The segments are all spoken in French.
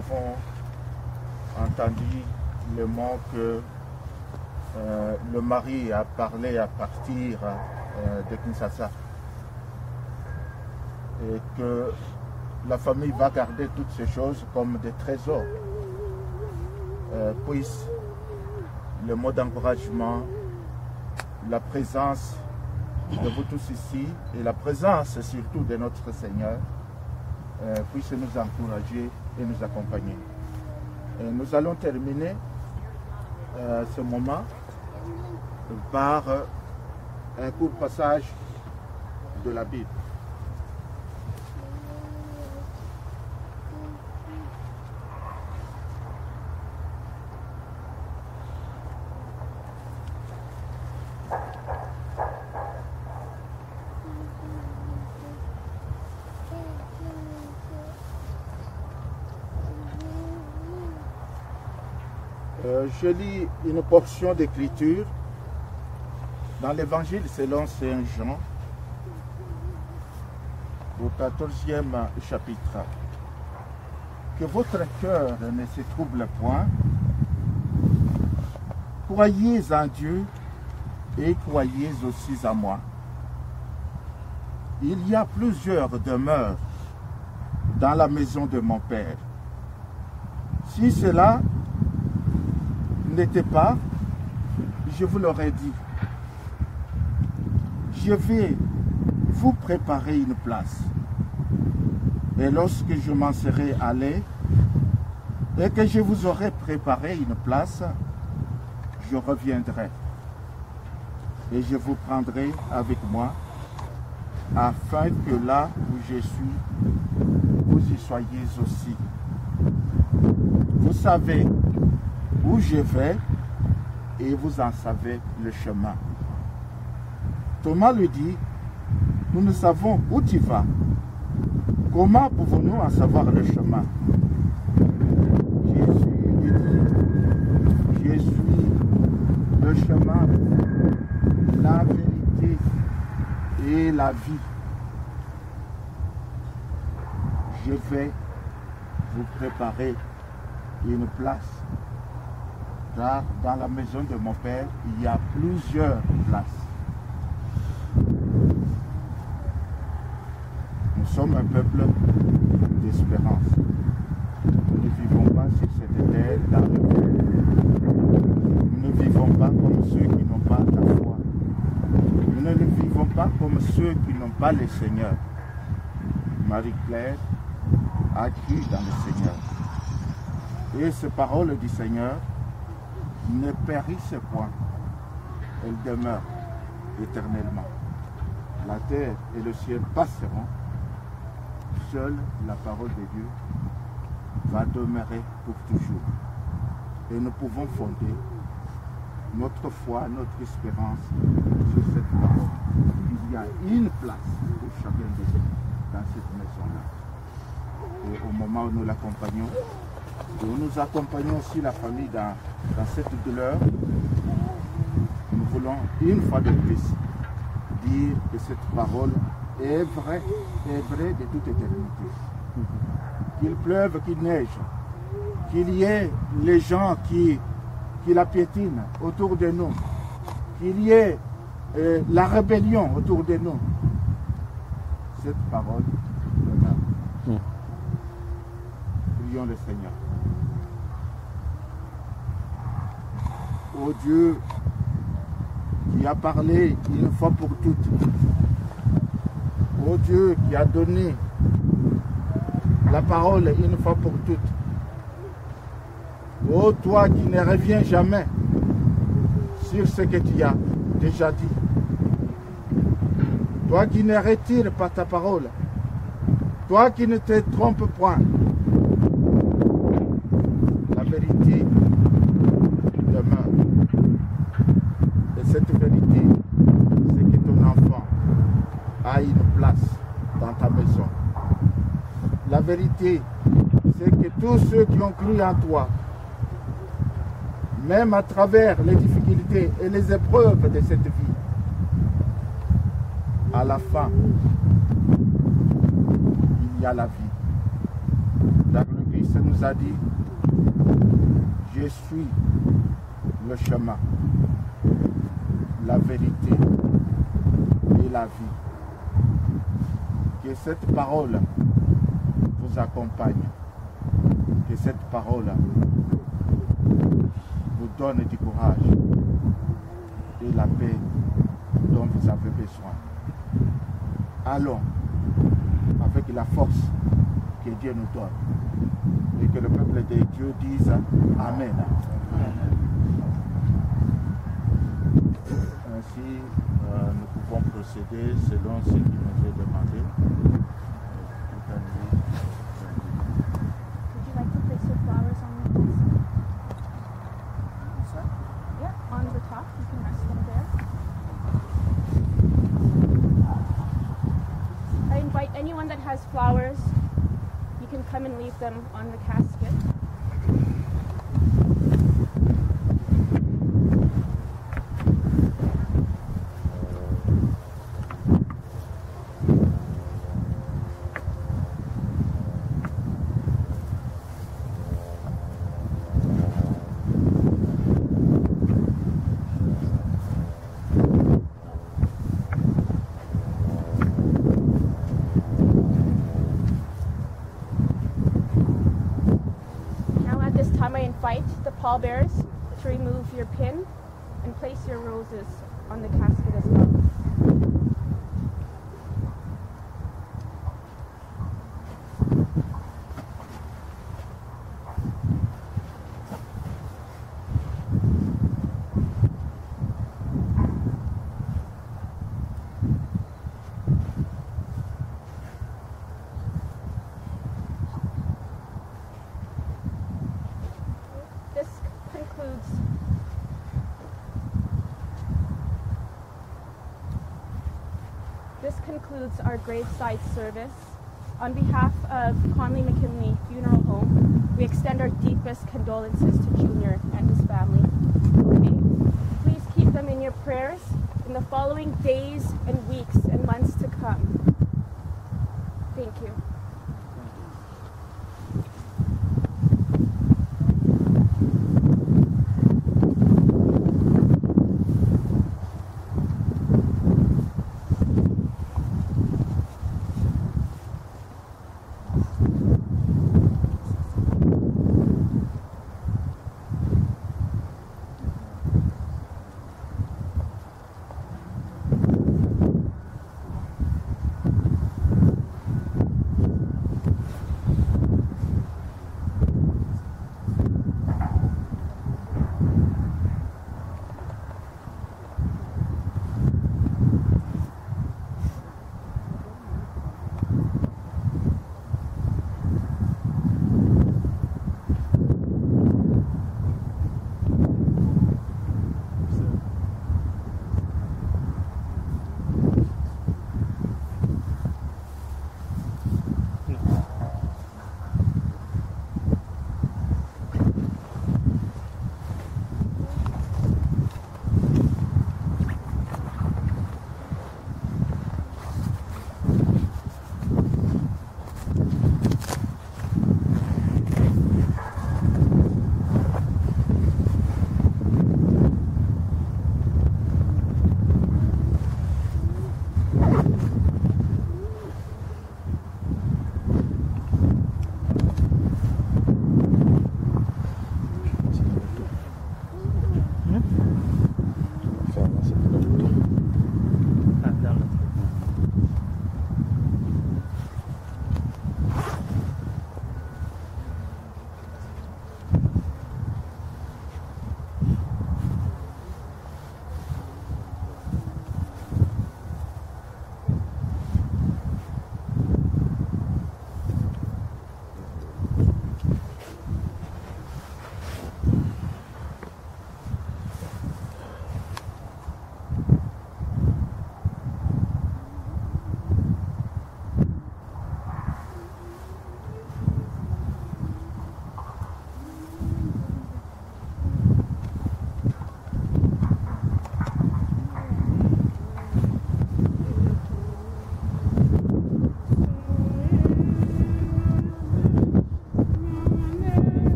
avons entendu le mot que le mari a parlé à partir de Kinshasa et que la famille va garder toutes ces choses comme des trésors. Puisse le mot d'encouragement, la présence de vous tous ici et la présence surtout de notre Seigneur puisse nous encourager et nous accompagner. Et nous allons terminer ce moment par un court passage de la Bible. Je lis une portion d'écriture dans l'évangile selon Saint Jean, au 14e chapitre. Que votre cœur ne se trouble point, croyez en Dieu et croyez aussi en moi. Il y a plusieurs demeures dans la maison de mon Père. Si cela n'était pas, je vous l'aurais dit. Je vais vous préparer une place. Et lorsque je m'en serai allé et que je vous aurai préparé une place, je reviendrai et je vous prendrai avec moi, afin que là où je suis, vous y soyez aussi. Vous savez où je vais et vous en savez le chemin. Thomas lui dit, nous ne savons où tu vas. Comment pouvons-nous en savoir le chemin? Jésus lui dit, je suis le chemin, la vérité et la vie. Je vais vous préparer une place. Car dans la maison de mon Père, il y a plusieurs places. Nous sommes un peuple d'espérance. Nous ne vivons pas sur cette terre dans le monde. Nous ne vivons pas comme ceux qui n'ont pas la foi. Nous ne vivons pas comme ceux qui n'ont pas le Seigneur. Marie-Claire a cru dans le Seigneur. Et ces paroles du Seigneur ne périssent point. Elles demeurent éternellement. La terre et le ciel passeront. Seule la parole de Dieu va demeurer pour toujours. Et nous pouvons fonder notre foi, notre espérance sur cette parole. Il y a une place pour chacun de nous dans cette maison-là. Et au moment où nous l'accompagnons, nous accompagnons aussi la famille dans cette douleur. Nous voulons une fois de plus dire que cette parole est vraie de toute éternité. Qu'il pleuve, qu'il neige, qu'il y ait les gens qui la piétinent autour de nous, qu'il y ait la rébellion autour de nous. Cette parole demeure. Prions le Seigneur. Ô Dieu qui a parlé une fois pour toutes, ô Dieu qui a donné la parole une fois pour toutes, ô toi qui ne reviens jamais sur ce que tu as déjà dit, toi qui ne retires pas ta parole, toi qui ne te trompes point, la vérité demeure. Et cette vérité, c'est que ton enfant a une place dans ta maison. La vérité, c'est que tous ceux qui ont cru en toi, même à travers les difficultés et les épreuves de cette vie, à la fin, il y a la vie. Car le Christ Christ nous a dit, je suis le chemin, la vérité et la vie. Que cette parole vous accompagne, que cette parole vous donne du courage et la paix dont vous avez besoin. Allons avec la force que Dieu nous donne et que le peuple de Dieu dise Amen. Ainsi, nous pouvons procéder selon ce qui nous est demandé. Would you like to place your flowers on the basket? Yeah, on the top. You can rest them there. I invite anyone that has flowers, you can come and leave them on the casket. I invite the pallbearers to remove your pin and place your roses on the casket as well. This concludes our graveside service. On behalf of Conley McKinley Funeral Home, we extend our deepest condolences to Junior and his family. Okay? Please keep them in your prayers in the following days and weeks and months to come. Thank you.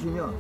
Junior.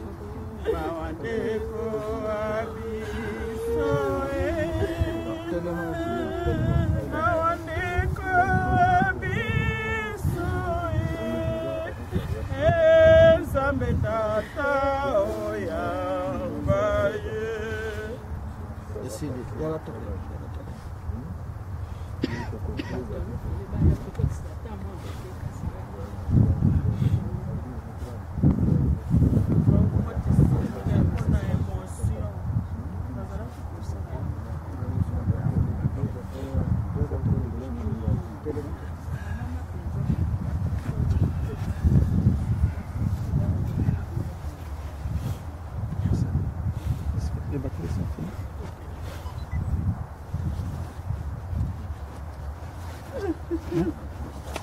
Les batteries sont finies.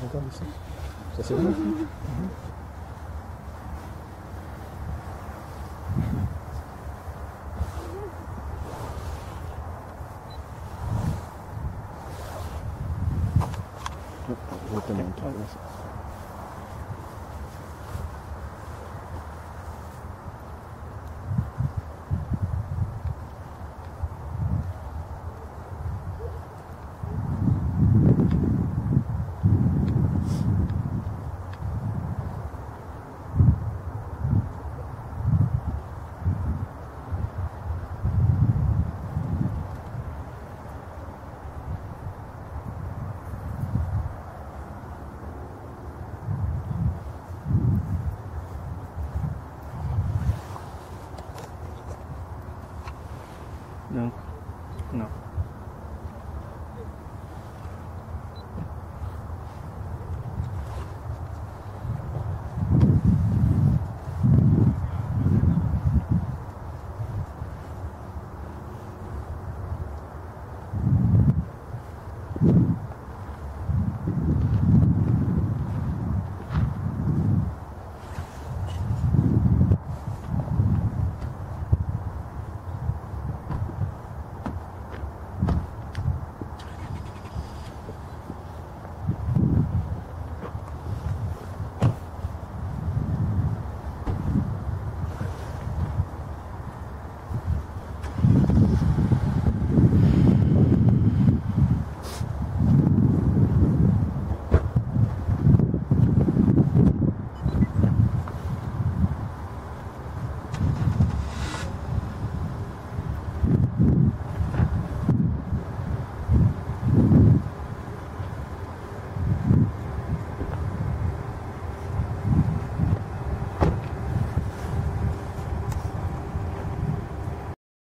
Regarde ici. Ça c'est bon. Je vais te montrer. Donc, non.